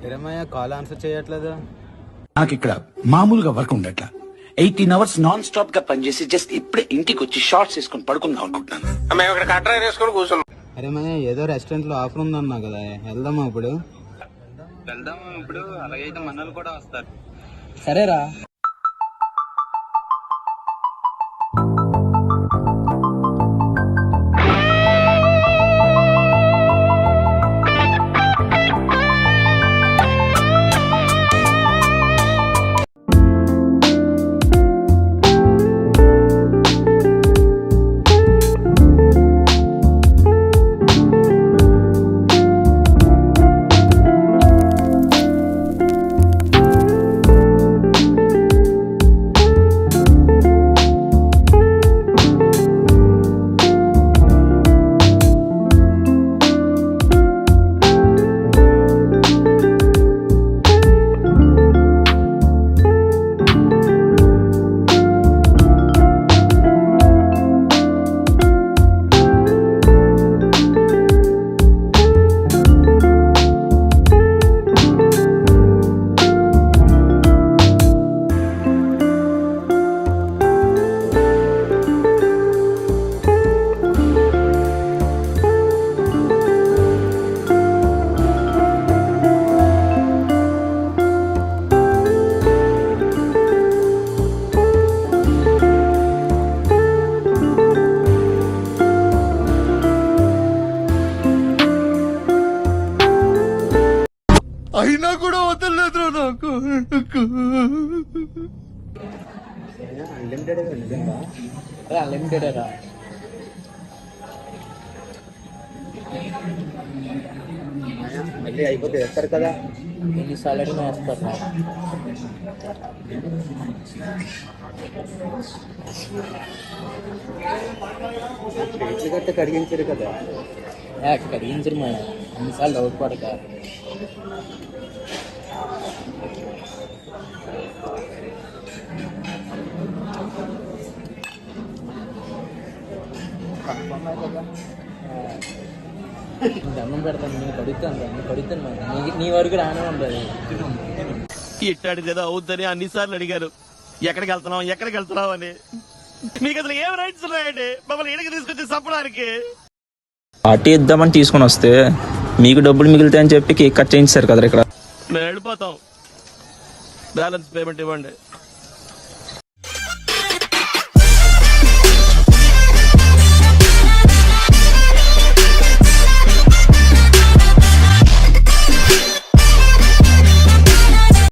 ఏమయ్యా call answer చేయట్లేదు. నాకు ఇక్కడ మామూలుగా వర్క్ ఉండట్లా 18 hours నాన్ స్టాప్ గా పనిచేసి జస్ట్ ఇప్పుడే ఇంటికి వచ్చి షార్ట్స్ వేసుకొని పడుకుందాం అనుకుంటున్నాను. మేము ఇక్కడ కట్రా వేసుకొని కూర్చున్నాం. అరేమయ్య ఏదో రెస్టారెంట్ లో ఆఫర్ ఉందన్నా కదా, వెళ్దామా ఇప్పుడు? అలాగైతే మనలు కూడా వస్తారు. సరేరా. అయినా కూడా వదలలేదు నాకు. అన్లిమిటెడ్ రా. మళ్ళీ అయిపోతే వేస్తారు కదా, ఎన్నిసార్లు అడిగినా వేస్తారు. ప్లేట్లు గట్ట కడిగించారు కదా. కడిగించరు మా అన్నిసార్లు డౌట్ పడక. దండం పెడతాను, నేను కడుగుతాను నీ వరకు రానే ఉండదు. ఇట్టాడిదేదో అవుద్దని అన్నిసార్లు అడిగారు, ఎక్కడికి వెళ్తున్నావు అని. మీకు అసలు ఏం రైట్స్ ఉన్నాయండి మమ్మల్ని ఇక్కడికి తీసుకొచ్చి చంపడానికి? పార్టీ ఇద్దామని తీసుకొని వస్తే మీకు డబ్బులు మిగులుతాయని చెప్పి కేక్ కట్ చేయించారు కదా ఇక్కడ. మేము వెళ్ళిపోతాం, బ్యాలెన్స్ పేమెంట్ ఇవ్వండి.